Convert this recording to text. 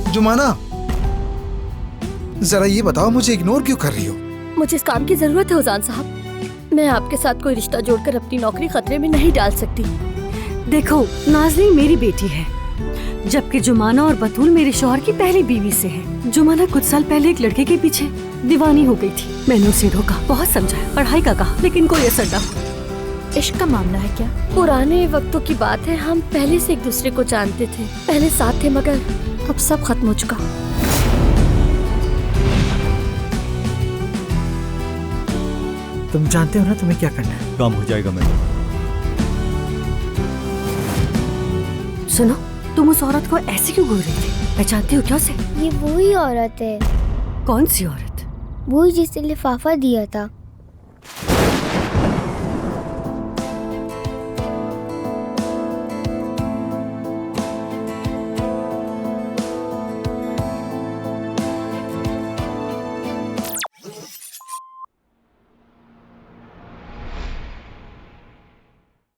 जुमाना, जरा ये बताओ मुझे इग्नोर क्यों कर रही हो? मुझे इस काम की जरूरत है उजान साहब। मैं आपके साथ कोई रिश्ता जोड़कर अपनी नौकरी खतरे में नहीं डाल सकती। देखो, नाज़नीन मेरी बेटी है, जबकि जुमाना और बतूल मेरे शौहर की पहली बीवी से है। जुमाना कुछ साल पहले एक लड़के के पीछे दीवानी हो गई थी। मैंने उसे रोका, बहुत समझाया, पढ़ाई का कहा, लेकिन कोई असर न हुआ। इश्क का मामला है क्या? पुराने वक्तों की बात है, हम पहले से एक दूसरे को जानते थे, पहले साथ थे, मगर अब सब खत्म हो चुका। तुम जानते हो ना तुम्हें क्या करना है। काम हो जाएगा मैडम। सुनो, तुम उस औरत को ऐसे क्यों घूर रही थी? पहचानती हो क्या उसे? ये वही औरत है। कौन सी औरत? वही जिसने लिफाफा दिया था।